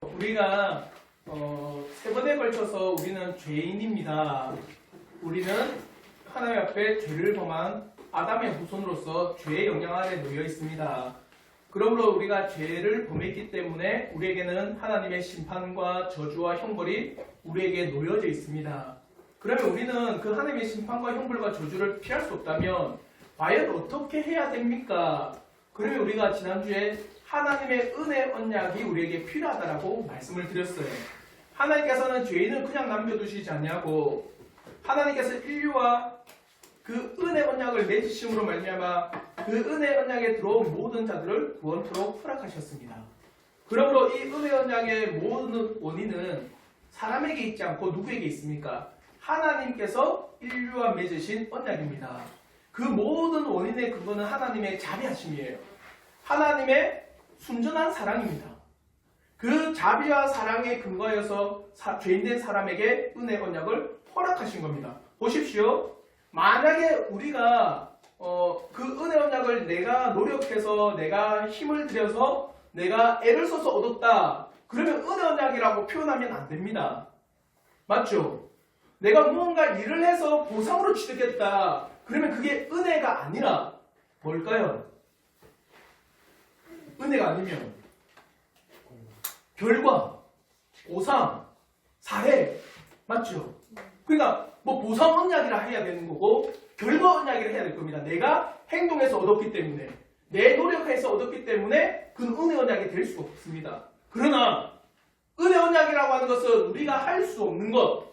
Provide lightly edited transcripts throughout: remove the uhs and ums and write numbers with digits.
우리가 세 번에 걸쳐서 우리는 죄인입니다. 우리는 하나님 앞에 죄를 범한 아담의 후손으로서 죄의 영향 아래 놓여 있습니다. 그러므로 우리가 죄를 범했기 때문에 우리에게는 하나님의 심판과 저주와 형벌이 우리에게 놓여져 있습니다. 그러면 우리는 그 하나님의 심판과 형벌과 저주를 피할 수 없다면 과연 어떻게 해야 됩니까? 그러면 우리가 지난주에 하나님의 은혜 언약이 우리에게 필요하다라고 말씀을 드렸어요. 하나님께서는 죄인을 그냥 남겨두시지 않냐고, 하나님께서 인류와 그 은혜 언약을 맺으심으로 말미암아 그 은혜 언약에 들어온 모든 자들을 구원토록 허락하셨습니다. 그러므로 이 은혜 언약의 모든 원인은 사람에게 있지 않고 누구에게 있습니까? 하나님께서 인류와 맺으신 언약입니다. 그 모든 원인의 근거는 하나님의 자비하심이에요. 하나님의 순전한 사랑입니다. 그 자비와 사랑에 근거하여서 죄인된 사람에게 은혜 언약을 허락하신 겁니다. 보십시오. 만약에 우리가 그 은혜 언약을 내가 노력해서 내가 힘을 들여서 내가 애를 써서 얻었다. 그러면 은혜 언약이라고 표현하면 안 됩니다. 맞죠? 내가 무언가 일을 해서 보상으로 취득했다. 그러면 그게 은혜가 아니라 뭘까요? 은혜가 아니면 결과, 보상, 사례, 맞죠? 그러니까 뭐 보상 언약이라 해야 되는 거고 결과 언약이라 해야 될 겁니다. 내가 행동해서 얻었기 때문에, 내 노력해서 얻었기 때문에 그건 은혜 언약이 될 수가 없습니다. 그러나 은혜 언약이라고 하는 것은 우리가 할 수 없는 것,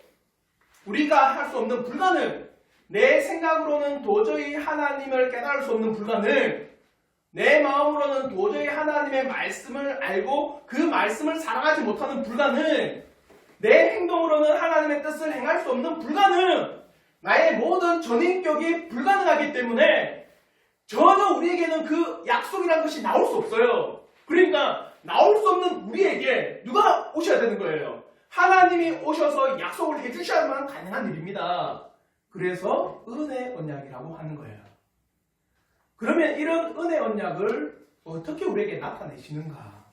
우리가 할 수 없는 불가능, 내 생각으로는 도저히 하나님을 깨달을 수 없는 불가능, 내 마음으로는 도저히 하나님의 말씀을 알고 그 말씀을 사랑하지 못하는 불가능, 내 행동으로는 하나님의 뜻을 행할 수 없는 불가능, 나의 모든 전인격이 불가능하기 때문에 전혀 우리에게는 그 약속이라는 것이 나올 수 없어요. 그러니까 나올 수 없는 우리에게 누가 오셔야 되는 거예요? 하나님이 오셔서 약속을 해주셔야만 가능한 일입니다. 그래서 은혜 언약이라고 하는 거예요. 그러면 이런 은혜 언약을 어떻게 우리에게 나타내시는가?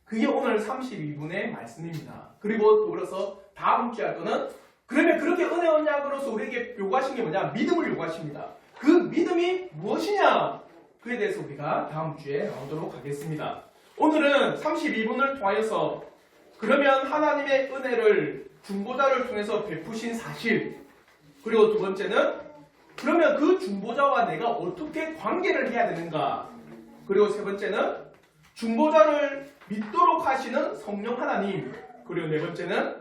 그게 오늘 32분의 말씀입니다. 그리고 더불어서 다음 주에 할 거는 그러면 그렇게 은혜 언약으로서 우리에게 요구하신 게 뭐냐? 믿음을 요구하십니다. 그 믿음이 무엇이냐? 그에 대해서 우리가 다음 주에 나오도록 하겠습니다. 오늘은 32분을 통하여서 그러면 하나님의 은혜를 중보자를 통해서 베푸신 사실, 그리고 두 번째는 그러면 그 중보자와 내가 어떻게 관계를 해야 되는가, 그리고 세 번째는 중보자를 믿도록 하시는 성령 하나님, 그리고 네 번째는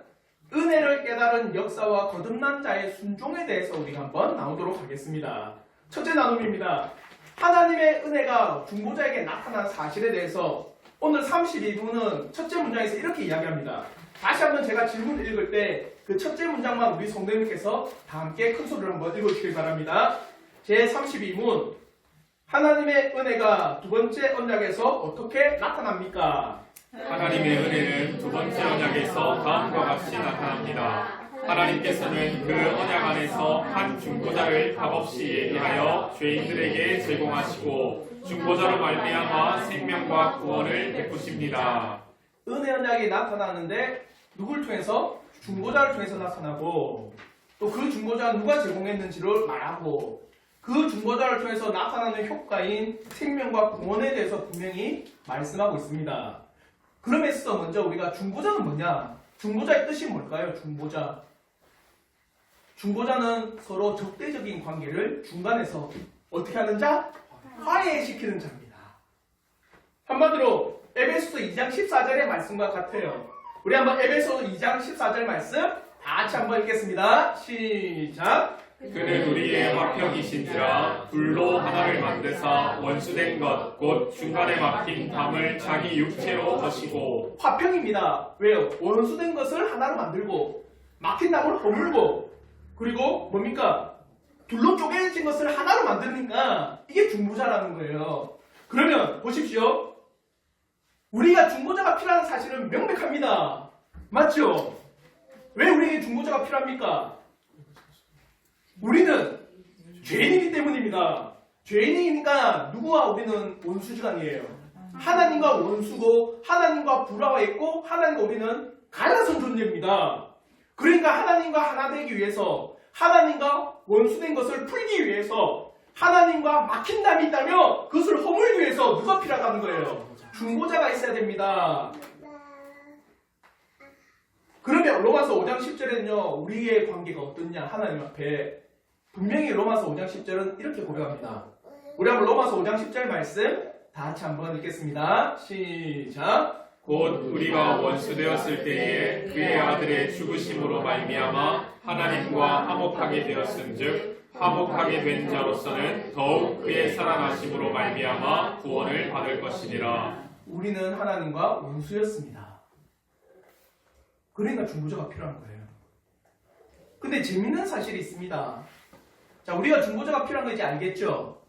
은혜를 깨달은 역사와 거듭난 자의 순종에 대해서 우리가 한번 나오도록 하겠습니다. 첫째 나눔입니다. 하나님의 은혜가 중보자에게 나타난 사실에 대해서 오늘 32분은 첫째 문장에서 이렇게 이야기합니다. 다시 한번 제가 질문을 읽을 때 그 첫째 문장만 우리 성도님께서 다 함께 큰 소리로 한번 읽어주시기 바랍니다. 제 32문, 하나님의 은혜가 두 번째 언약에서 어떻게 나타납니까? 하나님의 은혜는 두 번째 언약에서 다음과 같이 나타납니다. 하나님께서는 그 언약 안에서 한 중보자를 값없이 예비하여 죄인들에게 제공하시고 중보자로 말미암아 생명과 구원을 베푸십니다. 은혜 언약이 나타나는데 누굴 통해서? 중보자를 통해서 나타나고, 또 그 중보자가 누가 제공했는지를 말하고, 그 중보자를 통해서 나타나는 효과인 생명과 구원에 대해서 분명히 말씀하고 있습니다. 그럼에서 먼저 우리가 중보자는 뭐냐? 중보자의 뜻이 뭘까요? 중보자는 서로 적대적인 관계를 중간에서 어떻게 하는 자? 화해시키는 자입니다. 한마디로 에베소서 2장 14절의 말씀과 같아요. 우리 한번 에베소서 2장 14절 말씀 다 같이 한번 읽겠습니다. 시작! 그는 우리의 화평이신지라 둘로 하나를 만드사 원수된 것 곧 중간에 막힌 담을 자기 육체로 거시고. 화평입니다. 왜요? 원수된 것을 하나로 만들고 막힌 담을 허물고, 그리고 뭡니까? 둘로 쪼개진 것을 하나로 만드니까 이게 중보자라는 거예요. 그러면 보십시오. 우리가 중보자가 필요한 사실은 명백합니다. 맞죠? 왜 우리에게 중보자가 필요합니까? 우리는 죄인이기 때문입니다. 죄인이니까 누구와 우리는 원수지간이에요? 하나님과 원수고 하나님과 불화했고 하나님과 우리는 갈라선 존재입니다. 그러니까 하나님과 하나 되기 위해서 하나님과 원수된 것을 풀기 위해서 하나님과 막힌 담이 있다면 그것을 허물기 위해서 누가 필요하다는 거예요? 중보자가 있어야 됩니다. 그러면 로마서 5장 10절에는요. 우리의 관계가 어떻냐 하나님 앞에 분명히 로마서 5장 10절은 이렇게 고백합니다. 우리 한번 로마서 5장 10절 말씀 다 같이 한번 읽겠습니다. 시작. 곧 우리가 원수되었을 때에 그의 아들의 죽으심으로 말미암아 하나님과 화목하게 되었은즉 화목하게 된 자로서는 더욱 그의 살아나심으로 말미암아 구원을 받을 것이니라. 우리는 하나님과 원수였습니다. 그러니까 중보자가 필요한 거예요. 근데 재밌는 사실이 있습니다. 자, 우리가 중보자가 필요한 건지 알겠죠?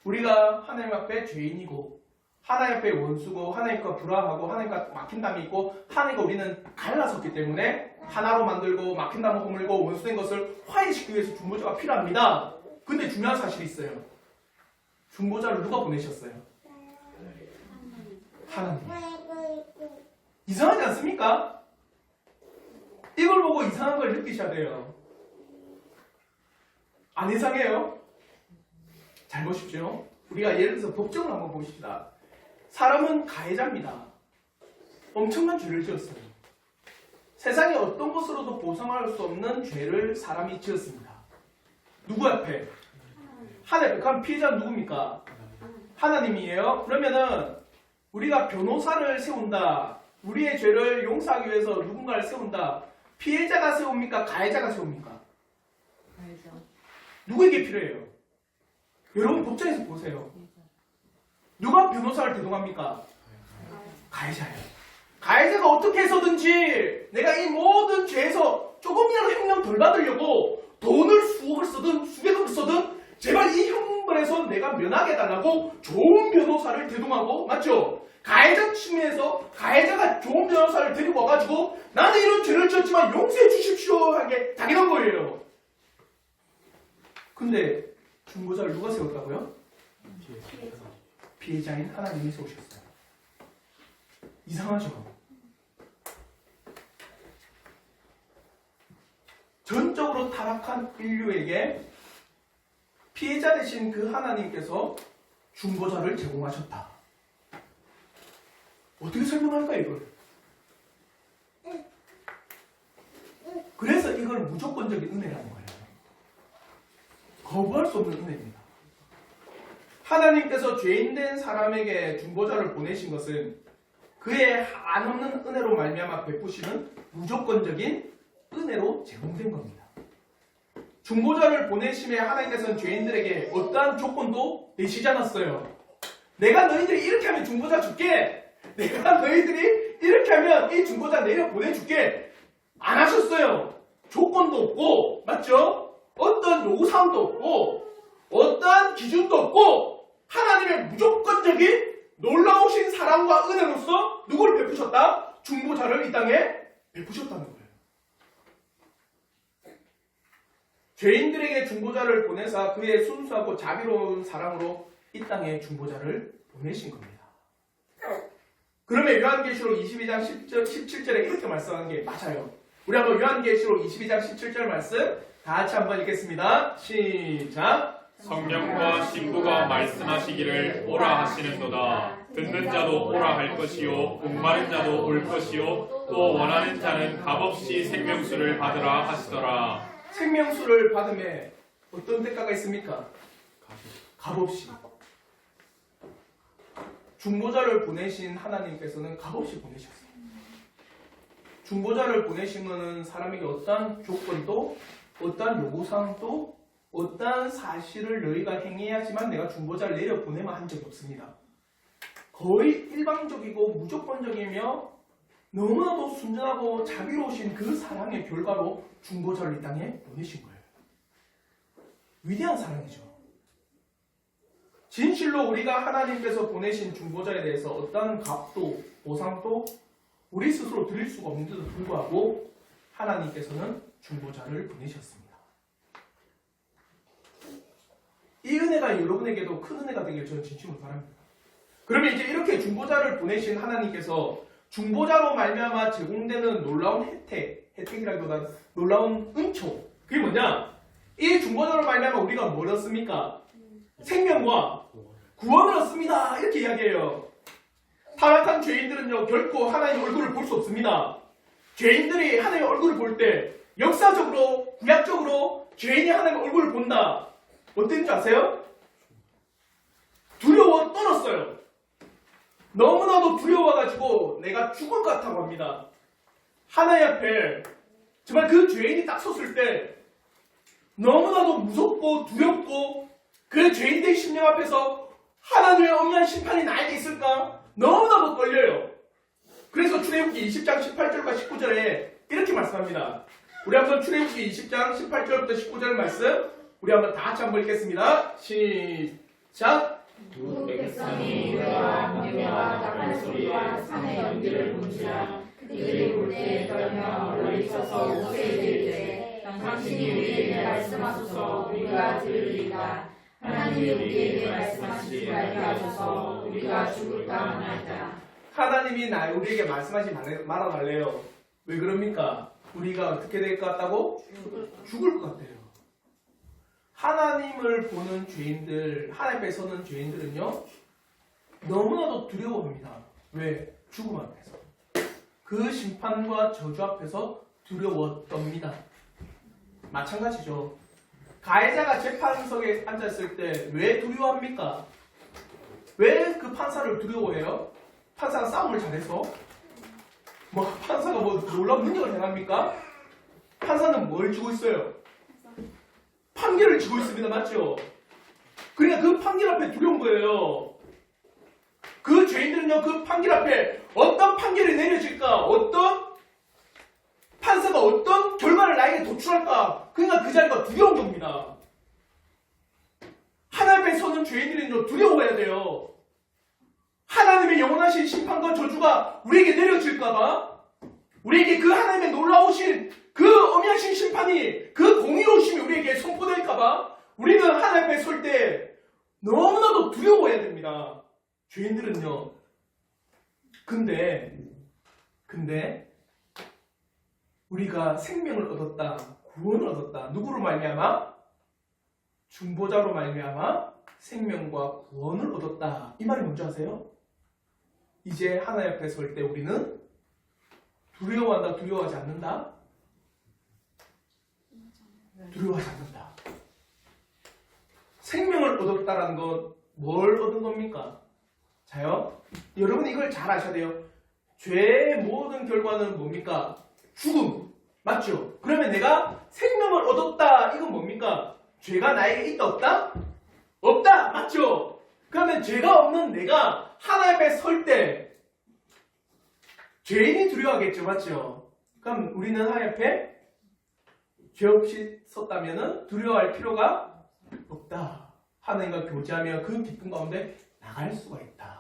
우리가 하나님 앞에 죄인이고 하나님 앞에 원수고 하나님과 불화하고 하나님과 막힌 담이 있고 하나님과 우리는 갈라섰기 때문에 하나로 만들고 막힌 담을 허물고 원수된 것을 화해시키기 위해서 중보자가 필요합니다. 근데 중요한 사실이 있어요. 중보자를 누가 보내셨어요? 하나님. 이상하지 않습니까? 이걸 보고 이상한 걸 느끼셔야 돼요. 안 이상해요? 잘 보십시오. 우리가 예를 들어서 법정을 한번 보십시다. 사람은 가해자입니다. 엄청난 죄를 지었어요. 세상에 어떤 것으로도 보상할 수 없는 죄를 사람이 지었습니다. 누구 앞에? 하나님 앞에. 그럼 피해자는 누굽니까? 하나님이에요. 그러면은 우리가 변호사를 세운다. 우리의 죄를 용서하기 위해서 누군가를 세운다. 피해자가 세웁니까? 가해자가 세웁니까? 가해자. 누구에게 필요해요? 여러분 법정에서 보세요. 누가 변호사를 대동합니까? 가해자예요. 가해자가 어떻게 해서든지 내가 이 모든 죄에서 조금이라도 형량 덜 받으려고 돈을 수억을 쓰든 수백억을 쓰든 제발 이 형벌에서 내가 면하게 해달라고 좋은 변호사를 대동하고, 맞죠? 가해자 측면에서 가해자가 좋은 변호사를 데리고 와가지고 나는 이런 죄를 지었지만 용서해 주십시오 하게 당연한 거예요. 근데 중보자를 누가 세웠다고요? 피해자인 하나님이 세우셨어요. 이상하죠? 전적으로 타락한 인류에게 피해자 되신 그 하나님께서 중보자를 제공하셨다. 어떻게 설명할까 이걸? 그래서 이걸 무조건적인 은혜라는 거예요. 거부할 수 없는 은혜입니다. 하나님께서 죄인된 사람에게 중보자를 보내신 것은 그의 한없는 은혜로 말미암아 베푸시는 무조건적인 은혜로 제공된 겁니다. 중보자를 보내심에 하나님께서는 죄인들에게 어떠한 조건도 내시지 않았어요. 내가 너희들이 이렇게 하면 중보자 줄게. 내가 너희들이 이렇게 하면 이 중보자 내려 보내줄게. 안 하셨어요. 조건도 없고, 맞죠? 어떤 요구사항도 없고, 어떠한 기준도 없고, 하나님의 무조건적인 놀라우신 사랑과 은혜로서 누구를 베푸셨다? 중보자를 이 땅에 베푸셨다는 거예요. 죄인들에게 중보자를 보내사 그의 순수하고 자비로운 사랑으로 이 땅에 중보자를 보내신 겁니다. 그러면 요한계시록 22장 17절에 이렇게 말씀하는 게 맞아요. 우리 한번 요한계시록 22장 17절 말씀 다 같이 한번 읽겠습니다. 시작. 성령과 신부가 말씀하시기를 오라 하시는도다. 듣는 자도 오라 할 것이요 목마른 자도 올 것이요 또 원하는 자는 값없이 생명수를 받으라 하시더라. 생명수를 받음에 어떤 대가가 있습니까? 값없이. 중보자를 보내신 하나님께서는 값없이 보내셨어요. 중보자를 보내신 것은 사람에게 어떠한 조건도 어떠한 요구사항도 어떠한 사실을 너희가 행해야지만 내가 중보자를 내려보내면 한 적이 없습니다. 거의 일방적이고 무조건적이며 너무나도 순전하고 자비로우신 그 사랑의 결과로 중보자를 이 땅에 보내신 거예요. 위대한 사랑이죠. 진실로 우리가 하나님께서 보내신 중보자에 대해서 어떠한 값도 보상도 우리 스스로 드릴 수가 없는데도 불구하고 하나님께서는 중보자를 보내셨습니다. 이 은혜가 여러분에게도 큰 은혜가 되길 저는 진심으로 바랍니다. 그러면 이제 이렇게 중보자를 보내신 하나님께서 중보자로 말미암아 제공되는 놀라운 혜택이라기보다 놀라운 은총. 그게 뭐냐? 이 중보자로 말미암아 우리가 뭘 얻습니까? 생명과 구원을 얻습니다. 이렇게 이야기해요. 타락한 죄인들은요 결코 하나님의 얼굴을 볼 수 없습니다. 죄인들이 하나님의 얼굴을 볼 때 역사적으로 구약적으로 죄인이 하나님의 얼굴을 본다. 어땠는지 아세요? 두려워 떨었어요. 너무나도 두려워가지고 내가 죽을 것 같다고 합니다. 하나님 앞에 정말 그 죄인이 딱 섰을 때 너무나도 무섭고 두렵고 그 죄인된 심령 앞에서 하나님의 엄연한 심판이 나에게 있을까? 너무나도 떨려요. 그래서 출애굽기 20장 18절과 19절에 이렇게 말씀합니다. 우리 한번 출애굽기 20장 18절부터 19절 말씀 우리 한번 다 같이 한번 읽겠습니다. 시작. 두 백성이 노래와 번개와 나팔 소리와 산의 연기를 본지라 그들이 볼 때 떨며 멀리 서서 모세에게 이르되 당신이 우리에게 말씀하소서 우리가 들으리이다. 하나님이 우리에게 말씀하시지 말게 하소서 우리가 죽을까 하나이다. 하나님이 우리에게 말씀하지 말아달래요. 왜 그럽니까? 우리가 어떻게 될 것 같다고? 죽을 것 같아요. 하나님을 보는 죄인들, 하나님 앞에 서는 죄인들은요 너무나도 두려워합니다. 왜? 죽음 앞에서. 그 심판과 저주 앞에서 두려웠답니다. 마찬가지죠. 가해자가 재판석에 앉았을 때 왜 두려워합니까? 왜 그 판사를 두려워해요? 판사가 싸움을 잘해서? 판사가 놀라운 능력을 행합니까? 판사는 뭘 쥐고 있어요? 판결을 쥐고 있습니다. 맞죠? 그러니까 그 판결 앞에 두려운 거예요. 그 죄인들은요, 그 판결 앞에 어떤 판결이 내려질까? 어떤 판사가 어떤 결과를 나에게 도출할까? 그러니까 그 자리가 두려운 겁니다. 하나님 앞에 서는 죄인들은요, 두려워해야 돼요. 하나님의 영원하신 심판과 저주가 우리에게 내려질까봐, 우리에게 그 하나님의 놀라우신 그 엄연하신 심판이, 그 공의로우심이 우리에게 선포될까봐 우리는 하나님 앞에 설 때 너무나도 두려워해야 됩니다. 죄인들은요. 근데 우리가 생명을 얻었다, 구원을 얻었다. 누구로 말미암아? 중보자로 말미암아 생명과 구원을 얻었다. 이 말이 뭔지 아세요? 이제 하나님 앞에 설 때 우리는 두려워한다, 두려워하지 않는다? 두려워하지 않는다. 생명을 얻었다라는 건 뭘 얻은 겁니까? 자요? 여러분 이걸 잘 아셔야 돼요. 죄의 모든 결과는 뭡니까? 죽음. 맞죠? 그러면 내가 생명을 얻었다. 이건 뭡니까? 죄가 나에게 있다 없다? 없다. 맞죠? 그러면 죄가 없는 내가 하나님 앞에 설 때 죄인이 두려워하겠죠. 맞죠? 그럼 우리는 하나님 앞에 죄 없이 섰다면 두려워할 필요가 없다. 하나님과 교제하며 그 기쁨 가운데 나갈 수가 있다.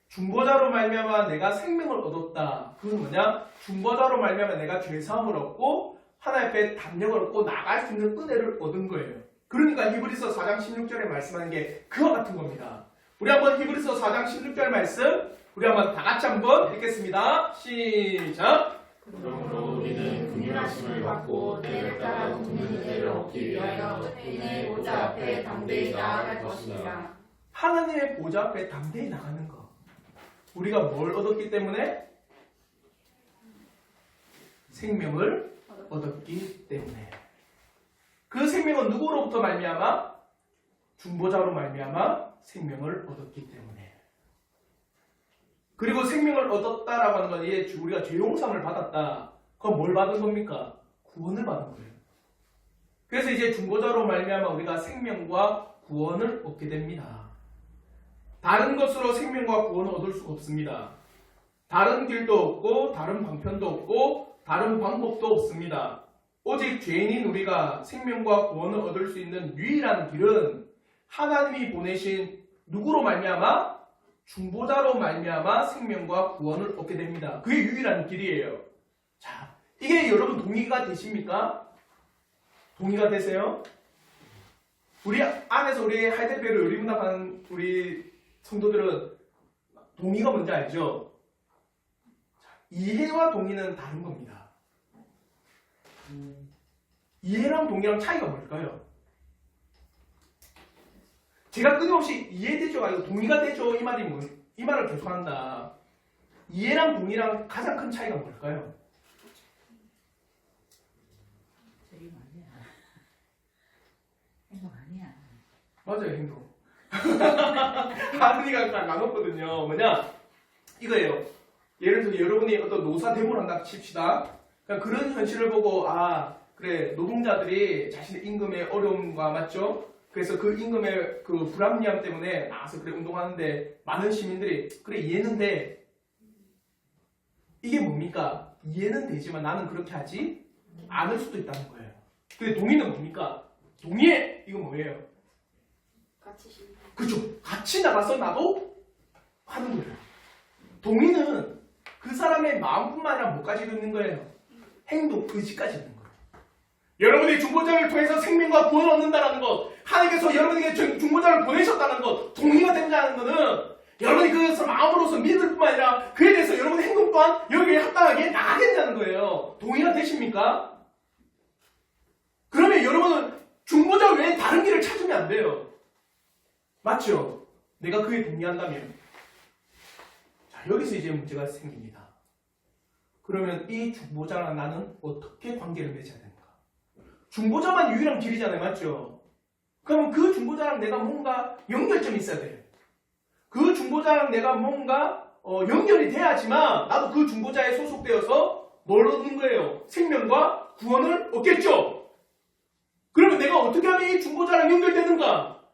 중보자로 말미암아 내가 생명을 얻었다. 그건 뭐냐? 중보자로 말미암아 내가 죄사함을 얻고 하나님 앞에 담력을 얻고 나갈 수 있는 은혜를 얻은 거예요. 그러니까 히브리서 4장 16절에 말씀하는 게 그와 같은 겁니다. 우리 한번 히브리서 4장 16절 말씀 우리 한번 다 같이 한번 읽겠습니다. 시작. 그러므로 우리는 긍휼하심을 받고 때를 따라 돕는 은혜를 얻기 위하여 주의 보좌 앞에 담대히 나아갈 것이니라. 하나님의 보좌 앞에 담대히 나가는 거. 우리가 뭘 얻었기 때문에? 생명을 얻었기 때문에. 그 생명은 누구로부터 말미암아? 중보자로 말미암아 생명을 얻었기 때문에. 그리고 생명을 얻었다라고 하는 건 이제 우리가 죄 용서를 받았다. 그건 뭘 받은 겁니까? 구원을 받은 거예요. 그래서 이제 중보자로 말미암아 우리가 생명과 구원을 얻게 됩니다. 다른 것으로 생명과 구원을 얻을 수가 없습니다. 다른 길도 없고 다른 방편도 없고 다른 방법도 없습니다. 오직 죄인인 우리가 생명과 구원을 얻을 수 있는 유일한 길은 하나님이 보내신 누구로 말미암아? 중보자로 말미암아 생명과 구원을 얻게 됩니다. 그게 유일한 길이에요. 자, 이게 여러분 동의가 되십니까? 동의가 되세요? 우리 안에서 우리 하이델베르 요리문학하는 우리 성도들은 동의가 뭔지 알죠? 자, 이해와 동의는 다른 겁니다. 이해랑 동의랑 차이가 뭘까요? 제가 끊임없이 이해되죠? 아니고 동의가 되죠? 이 말을 계속한다. 이해랑 동의랑 가장 큰 차이가 뭘까요? 저기 아니야. 행동 아니야. 맞아요, 행동. 하은이가 딱 나눴거든요. 뭐냐? 이거예요. 예를 들어서 여러분이 어떤 노사 대모를 한다 칩시다. 그러니까 그런 현실을 보고, 아, 그래, 노동자들이 자신의 임금의 어려움과 맞죠? 그래서 그 임금의 그 불합리함 때문에 나와서 그래 운동하는데 많은 시민들이 그래 이해는 돼. 이게 뭡니까? 이해는 되지만 나는 그렇게 하지 않을 수도 있다는 거예요. 근데 동의는 뭡니까? 동의해! 이건 뭐예요? 같이 시 그죠? 같이 나가서 나도 하는 거예요. 동의는 그 사람의 마음뿐만 아니라 뭐까지도 있는 거예요? 행동, 의지까지 있는 거예요. 여러분이 중보자를 통해서 생명과 구원을 얻는다는 것, 하나님께서 여러분에게 중보자를 보내셨다는 것, 동의가 된다는 것은 여러분이 그것을 마음으로서 믿을 뿐만 아니라 그에 대해서 여러분의 행동 또한 여기에 합당하게 나가게 된다는 거예요. 동의가 되십니까? 그러면 여러분은 중보자 외에 다른 길을 찾으면 안 돼요. 맞죠? 내가 그에 동의한다면. 자, 여기서 이제 문제가 생깁니다. 그러면 이 중보자랑 나는 어떻게 관계를 맺어야 되는가? 중보자만 유일한 길이잖아요. 맞죠? 그러면 그 중보자랑 내가 뭔가 연결점이 있어야 돼요. 그 중보자랑 내가 뭔가 연결이 돼야지만 나도 그 중보자에 소속되어서 뭘 얻는 거예요? 생명과 구원을 얻겠죠? 그러면 내가 어떻게 하면 이 중보자랑 연결되는가?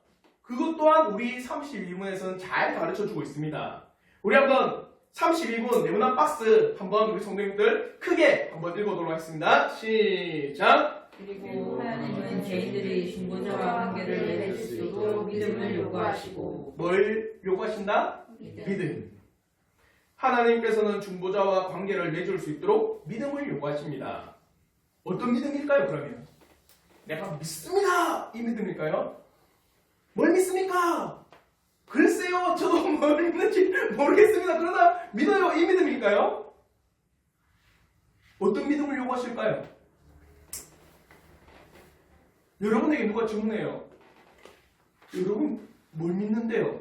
그것 또한 우리 32문에서는 잘 가르쳐주고 있습니다. 우리 한번 32문 네모난 박스 한번 우리 성도님들 크게 한번 읽어보도록 하겠습니다. 시작! 그리고 하나님은 죄인들이 중보자와 관계를 맺을 수 있도록 믿음을 요구하시고 뭘 요구하신다? 믿음. 하나님께서는 중보자와 관계를 맺을 수 있도록 믿음을 요구하십니다. 어떤 믿음일까요, 그러면? 내가 믿습니다! 이 믿음일까요? 뭘 믿습니까? 글쎄요, 저도 뭘 믿는지 모르겠습니다. 그러나 믿어요. 이 믿음일까요? 어떤 믿음을 요구하실까요? 여러분에게 누가 질문해요. 여러분 뭘 믿는데요?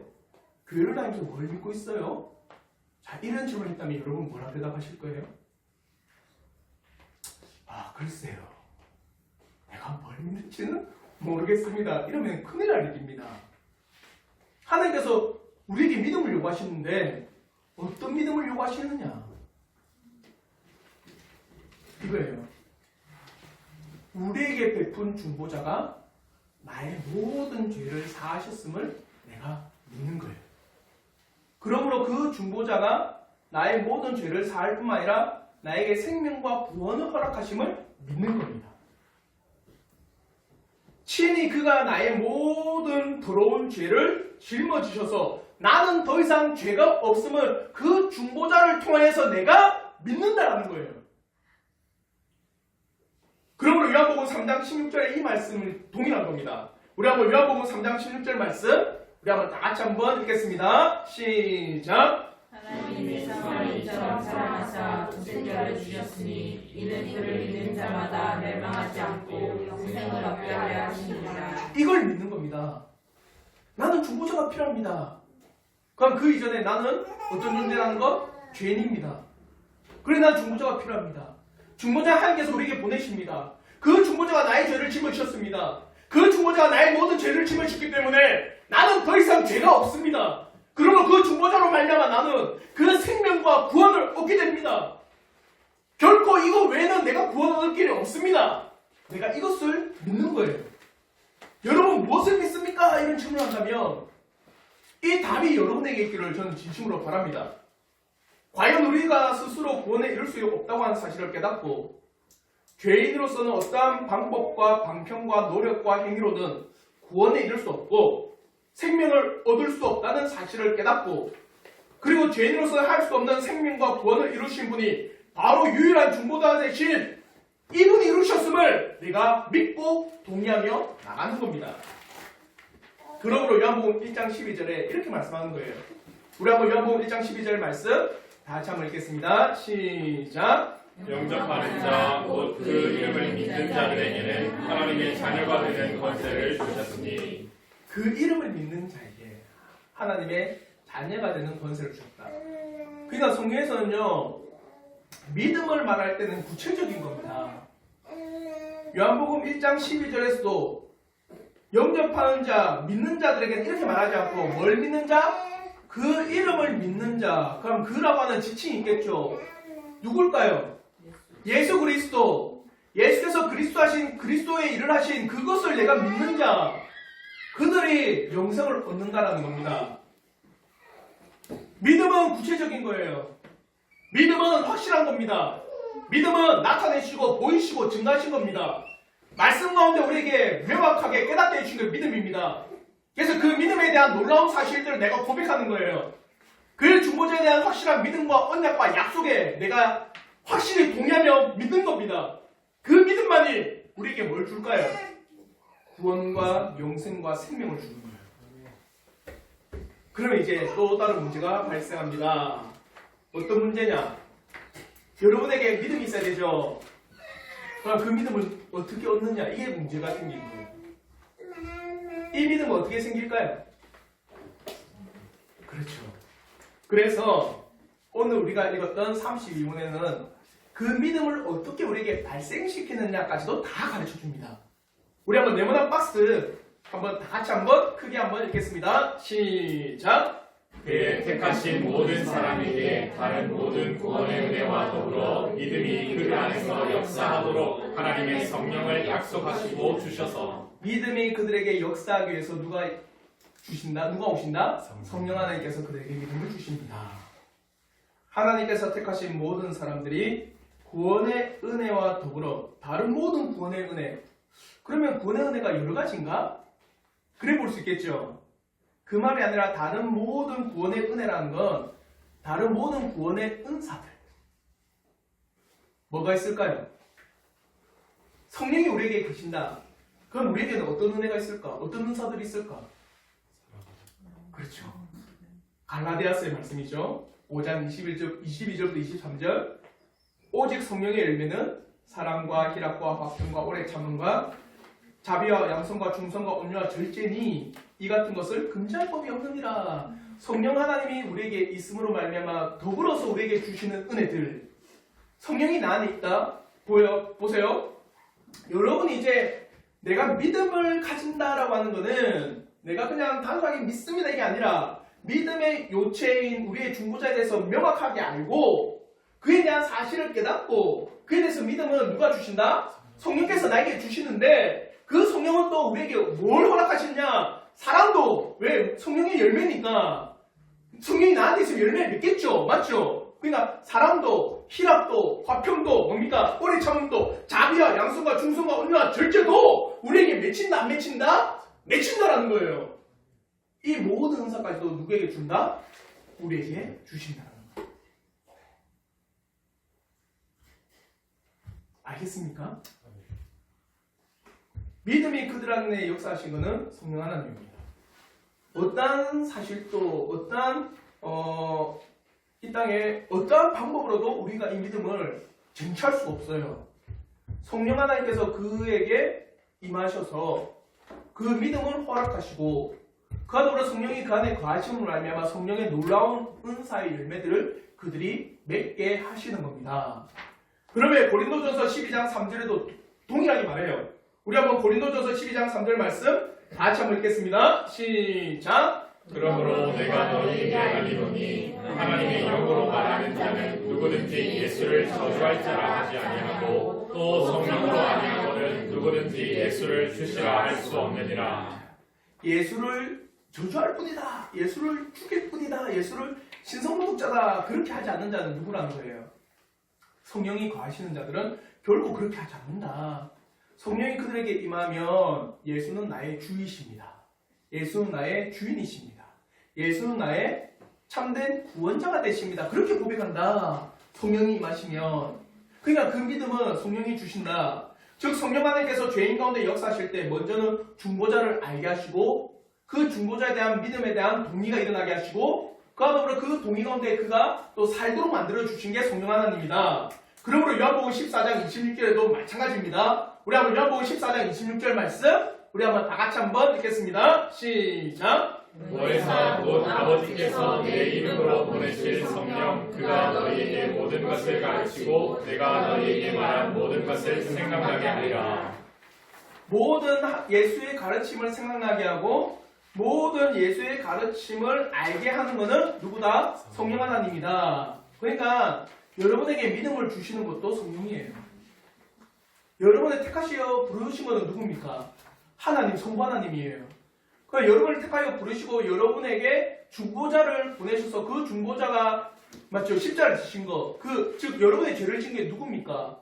교회를 다니면서 뭘 믿고 있어요? 자, 이런 질문을 했다면 여러분 뭐라 대답하실 거예요? 아, 글쎄요. 내가 뭘 믿는지는 모르겠습니다. 이러면 큰일 날 일입니다. 하나님께서 우리에게 믿음을 요구하시는데 어떤 믿음을 요구하시느냐? 이거예요. 우리에게 베푼 중보자가 나의 모든 죄를 사하셨음을 내가 믿는 거예요. 그러므로 그 중보자가 나의 모든 죄를 사할 뿐만 아니라 나에게 생명과 구원을 허락하심을 믿는 겁니다. 친히 그가 나의 모든 더러운 죄를 짊어지셔서 나는 더 이상 죄가 없음을 그 중보자를 통해서 내가 믿는다라는 거예요. 그러므로 요한복음 3장 16절에 이 말씀을 동일한 겁니다. 우리 한번 요한복음 3장 16절 말씀 우리 한번 다 같이 한번 읽겠습니다. 시작! 하나님이 세상을 이처럼 사랑하사 독생자를 주셨으니 이는 그를 믿는 자마다 멸망하지 않고 영생을 얻게 하려 하시니라. 이걸 믿는 겁니다. 나는 중보자가 필요합니다. 그럼 그 이전에 나는 어떤 존재라는 것? 죄인입니다. 그래 난 중보자가 필요합니다. 중보자 하나님께서 우리에게 보내십니다. 그 중보자가 나의 죄를 짊어지셨습니다. 그 중보자가 나의 모든 죄를 짊어졌기 때문에 나는 더 이상 죄가 없습니다. 그러면 그 중보자로 말미암아 나는 그 생명과 구원을 얻게 됩니다. 결코 이거 외에는 내가 구원을 얻을 길이 없습니다. 내가 이것을 믿는 거예요. 여러분 무엇을 믿습니까? 이런 질문을 한다면 이 답이 여러분에게 있기를 저는 진심으로 바랍니다. 과연 우리가 스스로 구원에 이룰 수 없다고 하는 사실을 깨닫고 죄인으로서는 어떠한 방법과 방편과 노력과 행위로는 구원에 이룰 수 없고 생명을 얻을 수 없다는 사실을 깨닫고 그리고 죄인으로서는 할 수 없는 생명과 구원을 이루신 분이 바로 유일한 중보자 되신 이분이 이루셨음을 내가 믿고 동의하며 나가는 겁니다. 그러므로 요한복음 1장 12절에 이렇게 말씀하는 거예요. 우리 한번 요한복음 1장 12절 말씀 다 같이 한번 읽겠습니다. 시작. 영접하는 자 곧 그 이름을 믿는 자들에게는 하나님의 자녀가 되는 권세를 주셨으니 그 이름을 믿는 자에게 하나님의 자녀가 되는 권세를 주셨다. 그러니까 성경에서는요, 믿음을 말할 때는 구체적인 겁니다. 요한복음 1장 12절에서도 영접하는 자, 믿는 자들에게는 이렇게 말하지 않고 뭘 믿는 자? 그 이름을 믿는 자. 그럼 그라고 하는 지칭이 있겠죠. 누굴까요? 예수 그리스도. 예수께서 그리스도 하신 그리스도의 일을 하신 그것을 내가 믿는 자. 그들이 영생을 얻는다라는 겁니다. 믿음은 구체적인 거예요. 믿음은 확실한 겁니다. 믿음은 나타내시고 보이시고 증가하신 겁니다. 말씀 가운데 우리에게 명확하게 깨닫게 해주신 게 믿음입니다. 그래서 그 믿음에 대한 놀라운 사실들을 내가 고백하는 거예요. 그 중보자에 대한 확실한 믿음과 언약과 약속에 내가 확실히 동의하며 믿는 겁니다. 그 믿음만이 우리에게 뭘 줄까요? 구원과 영생과 생명을 주는 거예요. 그러면 이제 또 다른 문제가 발생합니다. 어떤 문제냐? 여러분에게 믿음이 있어야 되죠. 그럼 그 믿음을 어떻게 얻느냐? 이게 문제가 생기는 거예요. 이 믿음은 어떻게 생길까요? 그렇죠. 그래서 오늘 우리가 읽었던 32문에는 그 믿음을 어떻게 우리에게 발생시키느냐까지도 다 가르쳐 줍니다. 우리 한번 네모난 박스 한번 다 같이 한번 크게 한번 읽겠습니다. 시작. 그의 택하신 모든 사람에게 다른 모든 구원의 은혜와 더불어 믿음이 그들 안에서 역사하도록 하나님의 성령을 약속하시고 주셔서 믿음이 그들에게 역사하기 위해서 누가 주신다? 누가 오신다? 성령 하나님께서 그들에게 믿음을 주십니다. 하나님께서 택하신 모든 사람들이 구원의 은혜와 더불어 다른 모든 구원의 은혜. 그러면 구원의 은혜가 여러 가지인가? 그래 볼 수 있겠죠. 그 말이 아니라 다른 모든 구원의 은혜라는 건 다른 모든 구원의 은사들. 뭐가 있을까요? 성령이 우리에게 계신다. 그럼 우리에게는 어떤 은혜가 있을까? 어떤 은사들이 있을까? 그렇죠. 갈라디아서의 말씀이죠. 5장 22절부터 23절. 오직 성령의 열매는 사랑과 희락과 화평과 오래 참음과 자비와 양성과 중성과 온유와 절제니 이 같은 것을 금지할 법이 없느니라. 성령 하나님이 우리에게 있음으로 말미암아 더불어서 우리에게 주시는 은혜들. 성령이 나 안에 있다. 보세요. 여러분이 이제 내가 믿음을 가진다라고 하는 거는 내가 그냥 단순하게 믿습니다 이게 아니라 믿음의 요체인 우리의 중보자에 대해서 명확하게 알고 그에 대한 사실을 깨닫고 그에 대해서 믿음은 누가 주신다? 성령께서 나에게 주시는데 그 성령은 또 우리에게 뭘 허락하시느냐? 사랑도. 왜? 성령의 열매니까. 성령이 나한테 있으면 열매 맺겠죠. 맞죠? 그러니까 사랑도, 희락도, 화평도, 뭡니까? 오래 참음도, 자비와 양성과 중성과 온유와 절제도 우리에게 맺힌다 안 맺힌다? 맺힌다라는 거예요. 이 모든 은사까지도 누구에게 준다? 우리에게 주신다는 거예요. 알겠습니까? 믿음이 그들 안에 역사하신 것은 성령 하나님입니다. 어떠한 사실도 어떠한 이 땅에 어떠한 방법으로도 우리가 이 믿음을 쟁취할 수가 없어요. 성령 하나님께서 그에게 임하셔서 그 믿음을 허락하시고 그와 더불어 성령이 그 안에 거하심으로 말미암아 성령의 놀라운 은사의 열매들을 그들이 맺게 하시는 겁니다. 그러면 고린도전서 12장 3절에도 동일하게 말해요. 우리 한번 고린도전서 12장 3절 말씀 다 같이 한번 읽겠습니다. 시작. 그러므로 내가 너희에게 알리노니 하나님의 영으로 말하는 자는 누구든지 예수를 저주할 자라 하지 아니하고 또 성령으로 아니하거든 누구든지 예수를 주시라 할 수 없느니라. 예수를 저주할 뿐이다. 예수를 죽일 뿐이다. 예수를 신성모독자다. 그렇게 하지 않는 자는 누구라는 거예요? 성령이 거하시는 자들은 결코 그렇게 하지 않는다. 성령이 그들에게 임하면 예수는 나의 주이십니다. 예수는 나의 주인이십니다. 예수는 나의 참된 구원자가 되십니다. 그렇게 고백한다. 성령이 임하시면. 그러니까 그 믿음은 성령이 주신다. 즉 성령 하나님께서 죄인 가운데 역사하실 때 먼저는 중보자를 알게 하시고 그 중보자에 대한 믿음에 대한 동의가 일어나게 하시고 그 그와 더불어 그 동의 가운데 그가 또 살도록 만들어 주신 게 성령 하나님이다. 그러므로 요한복음 14장 26절에도 마찬가지입니다. 우리 한번 요한복음 14장 26절 말씀 우리 한번 다 같이 한번 읽겠습니다. 시작. 너희사 곧 아버지께서 내 이름으로 보내실 성령 그가 너희에게 모든 것을 가르치고 내가 너희에게 말한 모든 것을 생각나게 하리라. 모든 예수의 가르침을 생각나게 하고 모든 예수의 가르침을 알게 하는 것은 누구다? 성령 하나님이다. 그러니까 여러분에게 믿음을 주시는 것도 성령이에요. 여러분의 택하시어 부르신 것은 누굽니까? 하나님, 성부 하나님이에요. 그러니까 여러분을 택하여 부르시고 여러분에게 중보자를 보내셔서 그 중보자가 맞죠? 십자를 지신 거. 즉 여러분의 죄를 진 게 누굽니까?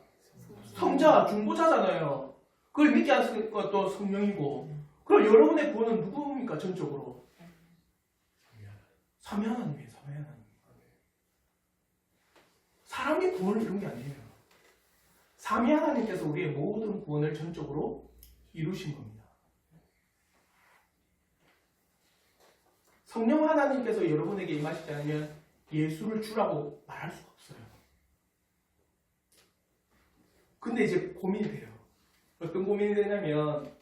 성자, 중보자잖아요. 그걸 믿게 하시는 것도 성령이고. 그럼 여러분의 구원은 누굽니까? 전적으로. 삼위 하나님이에요. 삼위 하나님. 사람이 구원을 이룬 게 아니에요. 삼위 하나님께서 우리의 모든 구원을 전적으로 이루신 겁니다. 성령 하나님께서 여러분에게 임하시지 않으면 예수를 주라고 말할 수가 없어요. 근데 이제 고민이 돼요. 어떤 고민이 되냐면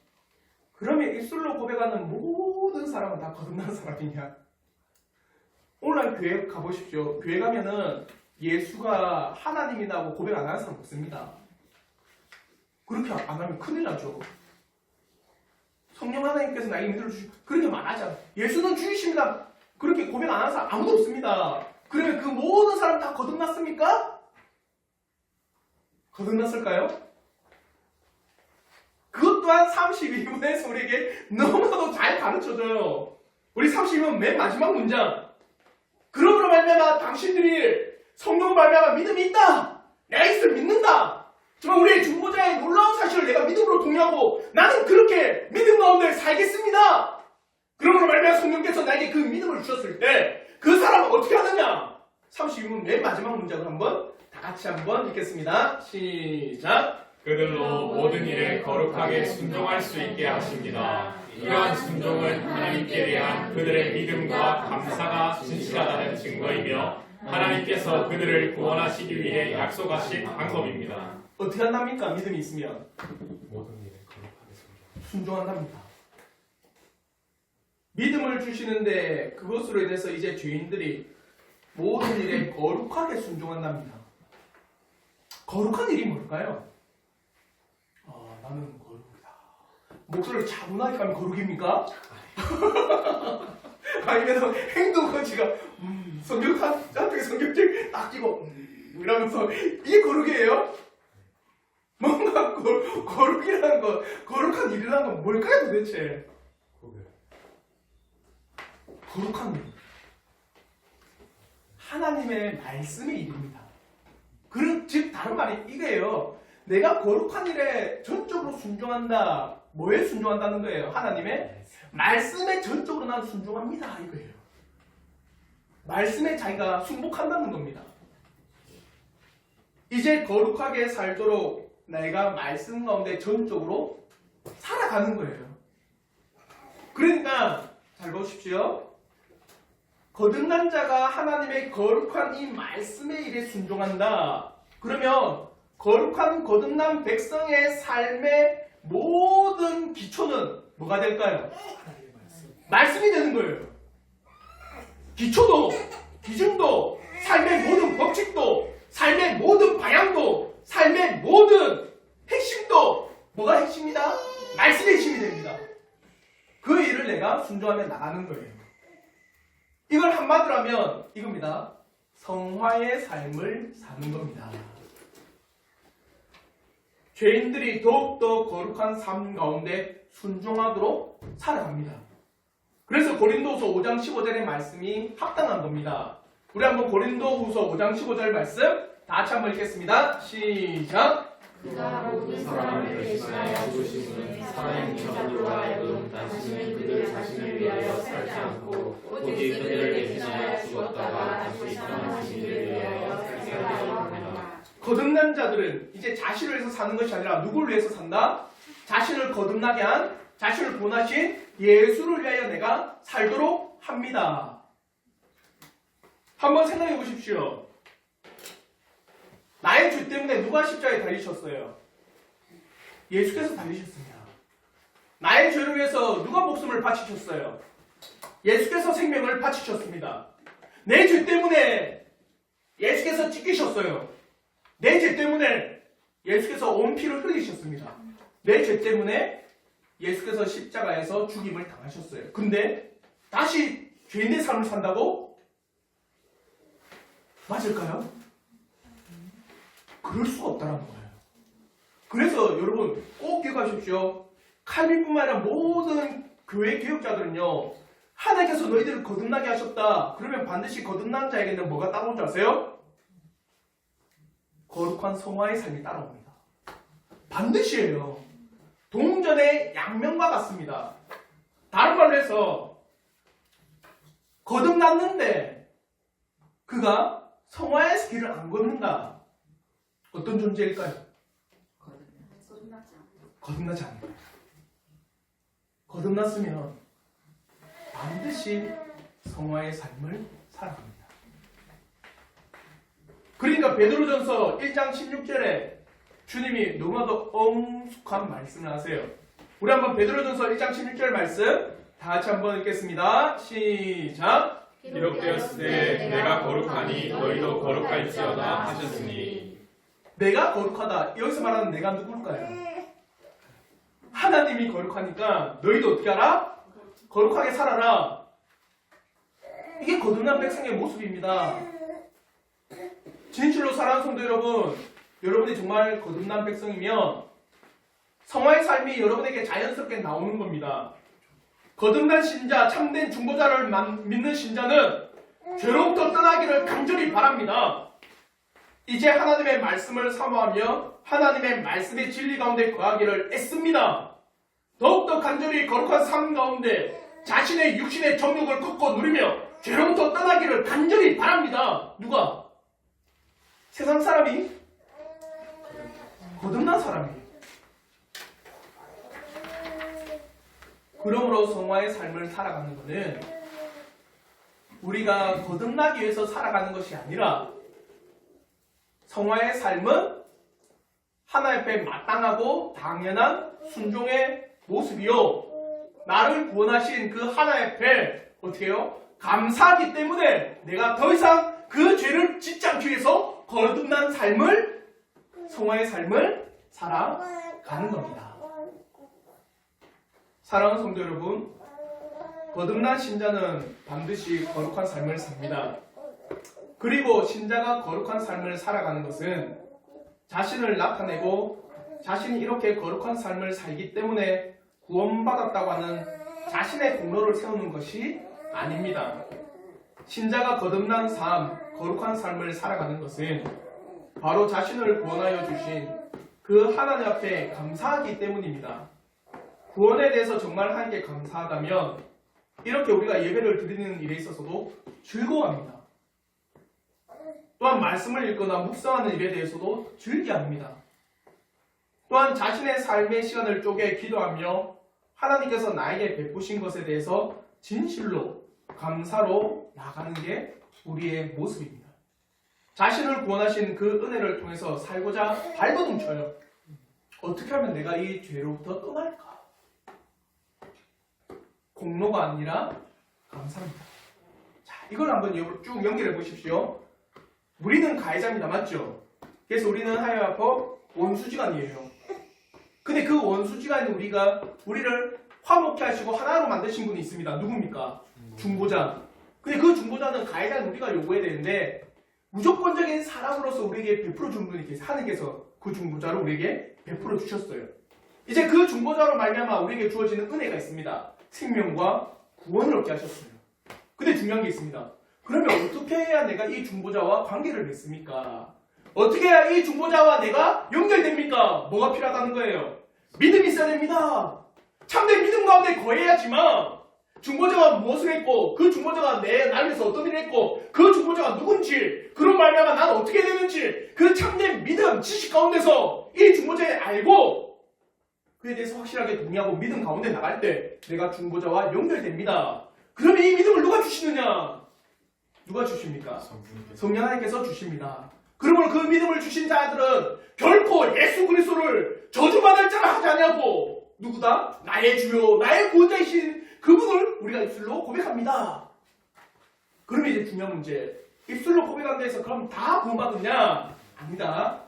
그러면 입술로 고백하는 모든 사람은 다 거듭난 사람이냐? 오늘 교회 가보십시오. 교회 가면은 예수가 하나님이라고 고백 안 하는 사람 없습니다. 그렇게 안 하면 큰일 나죠. 성령 하나님께서 나에게 믿음을 주시고 그렇게 말하자. 예수는 주이십니다. 그렇게 고백 안 하는 사람 아무도 없습니다. 그러면 그 모든 사람 다 거듭났습니까? 거듭났을까요? 그것 또한 32분에서 우리에게 너무나도 잘 가르쳐줘요. 우리 32분 맨 마지막 문장. 그러므로 말미암아 당신들이 성령 말미암아 믿음이 있다. 내가 이것을 믿는다. 정말 우리의 중보자의 놀라운 사실을 내가 믿음으로 동의하고 나는 그렇게 믿음 가운데 살겠습니다. 그러므로 말미암아 성령께서 나에게 그 믿음을 주셨을 때 그 사람은 어떻게 하느냐? 32분 맨 마지막 문장을 한번 다 같이 한번 읽겠습니다. 시작. 그들로 모든 일에 거룩하게 순종할 수 있게 하십니다. 이러한 순종은 하나님께 대한 그들의 믿음과 감사가 진실하다는 증거이며 하나님께서 그들을 구원하시기 위해 약속하신 방법입니다. 어떻게 한답니까? 믿음이 있으면 모든 일에 거룩하게 순종한답니다. 믿음을 주시는데 그것으로 인해서 이제 죄인들이 모든 일에 거룩하게 순종한답니다. 거룩한 일이 뭘까요? 나는 거룩이다. 목소리를 차분하게 가면 거룩입니까? 아니면 행동 거지가 성경책 딱 끼고 이러면서 이게 거룩이에요? 뭔가 거룩이라는 거, 거룩한 일이라는 건 뭘까요 도대체? 거룩한 일. 하나님의 말씀의 일입니다. 즉 다른 말이 이거예요. 내가 거룩한 일에 전적으로 순종한다. 뭐에 순종한다는 거예요? 하나님의 말씀에 전적으로 난 순종합니다. 이거예요. 말씀에 자기가 순복한다는 겁니다. 이제 거룩하게 살도록 내가 말씀 가운데 전적으로 살아가는 거예요. 그러니까 잘 보십시오. 거듭난 자가 하나님의 거룩한 이 말씀의 일에 순종한다. 그러면 거룩한 거듭난 백성의 삶의 모든 기초는 뭐가 될까요? 말씀이 되는 거예요. 기초도, 기준도, 삶의 모든 법칙도, 삶의 모든 방향도, 삶의 모든 핵심도 뭐가 핵심이다? 말씀의 핵심이 됩니다. 그 일을 내가 순종하며 나가는 거예요. 이걸 한마디로 하면 이겁니다. 성화의 삶을 사는 겁니다. 죄인들이 더욱더 거룩한 삶 가운데 순종하도록 살아갑니다. 그래서 고린도후서 5장 15절의 말씀이 합당한 겁니다. 우리 한번 고린도후서 5장 15절 말씀 다 같이 한번 읽겠습니다. 시작. 그가 모든 사람을 대신하여 주시는 살아있는 자들로 하여금 당신은 그들 자신을 위하여 살지 않고 오직 그들을 대신하여 죽었다가 다시 살아나신 이를 위하여 살게 하려 합니다. 거듭난 자들은 이제 자신을 위해서 사는 것이 아니라 누구를 위해서 산다? 자신을 거듭나게 한, 자신을 구원하신 예수를 위하여 내가 살도록 합니다. 한번 생각해 보십시오. 나의 죄 때문에 누가 십자가에 달리셨어요? 예수께서 달리셨습니다. 나의 죄를 위해서 누가 목숨을 바치셨어요? 예수께서 생명을 바치셨습니다. 내 죄 때문에 예수께서 찢기셨어요. 내 죄 때문에 예수께서 온 피를 흘리셨습니다. 내 죄 때문에 예수께서 십자가에서 죽임을 당하셨어요. 근데 다시 죄인의 삶을 산다고? 맞을까요? 그럴 수가 없다는 거예요. 그래서 여러분 꼭 기억하십시오. 칼빈뿐만 아니라 모든 교회 개혁자들은요, 하나님께서 너희들을 거듭나게 하셨다. 그러면 반드시 거듭난 자에게는 뭐가 따라온 줄 아세요? 거룩한 성화의 삶이 따라옵니다. 반드시예요. 동전의 양면과 같습니다. 다른 말로 해서 거듭났는데 그가 성화의 길을 안 걷는다. 어떤 존재일까요? 거듭나지 않아요. 거듭나지 않는 거예요. 거듭났으면 반드시 성화의 삶을 살아갑니다. 그러니까 베드로전서 1장 16절에 주님이 너무나도 엄숙한 말씀을 하세요. 우리 한번 베드로전서 1장 16절 말씀 다 같이 한번 읽겠습니다. 시작. 기록되었을 때 내가 거룩하니 너희도 거룩할지어다 하셨으니. 내가 거룩하다. 여기서 말하는 내가 누굴까요? 하나님이 거룩하니까 너희도 어떻게 하라? 거룩하게 살아라. 이게 거듭난 백성의 모습입니다. 진실로 사랑하는 성도 여러분, 여러분이 정말 거듭난 백성이면 성화의 삶이 여러분에게 자연스럽게 나오는 겁니다. 거듭난 신자, 참된 중보자를 믿는 신자는 죄로부터 떠나기를 간절히 바랍니다. 이제 하나님의 말씀을 사모하며 하나님의 말씀의 진리 가운데 거하기를 애씁니다. 더욱더 간절히 거룩한 삶 가운데 자신의 육신의 정욕을 꺾고 누리며 죄로부터 떠나기를 간절히 바랍니다. 누가? 세상 사람이? 거듭난 사람이. 그러므로 성화의 삶을 살아가는 것은 우리가 거듭나기 위해서 살아가는 것이 아니라 성화의 삶은 하나님 앞에 마땅하고 당연한 순종의 모습이요, 나를 구원하신 그 하나님 앞에 어떻게 해요? 감사하기 때문에 내가 더 이상 그 죄를 짓지 않기 위해서 거듭난 삶을, 성화의 삶을 살아가는 겁니다. 사랑하는 성도 여러분, 거듭난 신자는 반드시 거룩한 삶을 삽니다. 그리고 신자가 거룩한 삶을 살아가는 것은 자신을 나타내고 자신이 이렇게 거룩한 삶을 살기 때문에 구원받았다고 하는 자신의 공로를 세우는 것이 아닙니다. 신자가 거듭난 삶, 거룩한 삶을 살아가는 것은 바로 자신을 구원하여 주신 그 하나님 앞에 감사하기 때문입니다. 구원에 대해서 정말 하나님께 감사하다면 이렇게 우리가 예배를 드리는 일에 있어서도 즐거워합니다. 또한 말씀을 읽거나 묵상하는 일에 대해서도 즐겨합니다. 또한 자신의 삶의 시간을 쪼개 기도하며 하나님께서 나에게 베푸신 것에 대해서 진실로 감사로 나가는 게 우리의 모습입니다. 자신을 구원하신 그 은혜를 통해서 살고자 발버둥 쳐요. 어떻게 하면 내가 이 죄로부터 떠날까? 공로가 아니라 감사합니다. 자, 이걸 한번 쭉 연결해 보십시오. 우리는 가해자입니다. 맞죠? 그래서 우리는 하나님 앞에 원수지간이에요. 근데 그 원수지간이 우리를 화목케 하시고 하나로 만드신 분이 있습니다. 누굽니까? 중보자. 근데 그 중보자는 가해자는 우리가 요구해야 되는데 무조건적인 사랑으로서 우리에게 베풀어 준 분이 계세요. 하나님께서 그 중보자를 우리에게 베풀어 주셨어요. 이제 그 중보자로 말미암아 우리에게 주어지는 은혜가 있습니다. 생명과 구원을 얻게 하셨어요. 근데 중요한 게 있습니다. 그러면 어떻게 해야 내가 이 중보자와 관계를 맺습니까? 어떻게 해야 이 중보자와 내가 연결됩니까? 뭐가 필요하다는 거예요? 믿음이 있어야 됩니다. 참된 믿음 가운데 거해야지만 중보자가 무엇을 했고 그 중보자가 나를 위해서 어떤 일을 했고 그 중보자가 누군지 그런 말미암아 나는 어떻게 되는지 그 참된 믿음, 지식 가운데서 이 중보자를 알고 그에 대해서 확실하게 동의하고 믿음 가운데 나갈 때 내가 중보자와 연결됩니다. 그러면 이 믿음을 누가 주시느냐? 누가 주십니까? 성령 하나님께서 주십니다. 그러면 그 믿음을 주신 자들은 결코 예수 그리스도를 저주받을 자라 하지 않냐고. 누구다? 나의 주요 나의 구원자이신 그분을 우리가 입술로 고백합니다. 그러면 이제 중요한 문제, 입술로 고백한다 해서 그럼 다 구원받느냐? 아니다.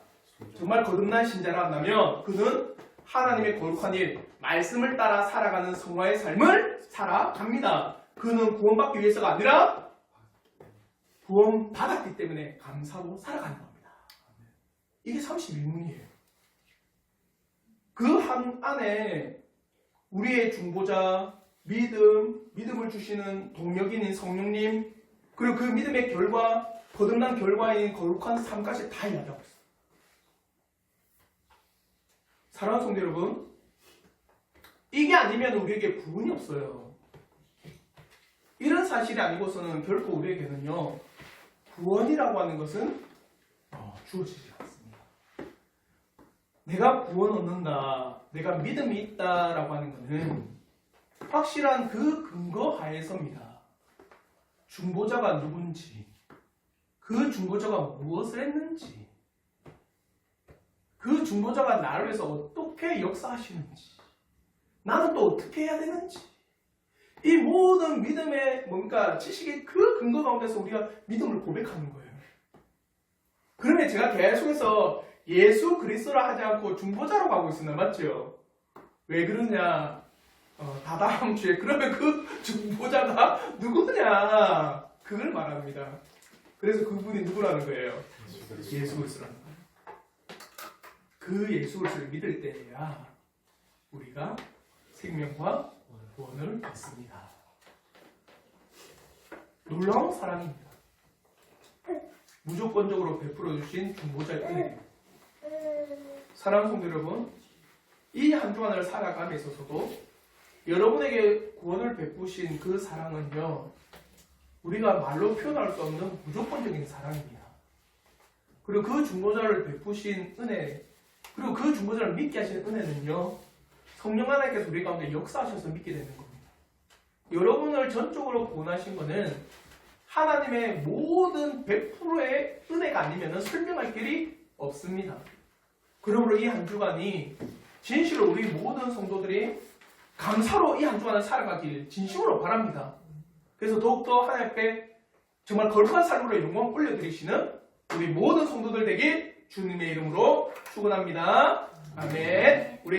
정말 거듭난 신자라 한다면 그는 하나님의 거룩한 일, 말씀을 따라 살아가는 성화의 삶을 살아갑니다. 그는 구원받기 위해서가 아니라 구원받았기 때문에 감사로 살아가는 겁니다. 이게 31문이에요. 그 한 안에 우리의 중보자, 믿음을 주시는 동력인인 성령님, 그리고 그 믿음의 결과, 거듭난 결과인 거룩한 삶까지 다 이야기하고 있어요. 사랑하는 성도 여러분, 이게 아니면 우리에게 구원이 없어요. 이런 사실이 아니고서는 결코 우리에게는요, 구원이라고 하는 것은 주어지지 않습니다. 내가 구원 얻는다, 내가 믿음이 있다라고 하는 것은 확실한 그 근거 하에서입니다. 중보자가 누군지, 그 중보자가 무엇을 했는지, 그 중보자가 나를 위해서 어떻게 역사하시는지, 나는 또 어떻게 해야 되는지, 이 모든 믿음의 지식의 그 근거 가운데서 우리가 믿음을 고백하는 거예요. 그러면 제가 계속해서 예수 그리스도라 하지 않고 중보자라고 하고 있습니다. 맞죠? 왜 그러냐? 다다음 주에 그러면 그 중보자가 누구냐? 그걸 말합니다. 그래서 그분이 누구라는 거예요? 예수 그리스도라는 거예요. 그 예수 그리스도를 믿을 때야 우리가 생명과 구원을 받습니다. 놀라운 사랑입니다. 무조건적으로 베풀어 주신 중보자의 은혜입니다. 사랑하는 성도 여러분, 이 한 주간을 살아감에 있어서도 여러분에게 구원을 베푸신 그 사랑은요, 우리가 말로 표현할 수 없는 무조건적인 사랑입니다. 그리고 그 중보자를 베푸신 은혜, 그리고 그 중보자를 믿게 하시는 은혜는요, 성령 하나님께서 우리 가운데 역사하셔서 믿게 되는 겁니다. 여러분을 전적으로 구원하신 것은 하나님의 모든 100%의 은혜가 아니면 설명할 길이 없습니다. 그러므로 이 한 주간이 진실로 우리 모든 성도들이 감사로 이 한 주간을 살아가길 진심으로 바랍니다. 그래서 더욱더 하나님 앞에 정말 거룩한 삶으로 영광 올려드리시는 우리 모든 성도들 되길 주님의 이름으로 축원합니다. 아멘. 우리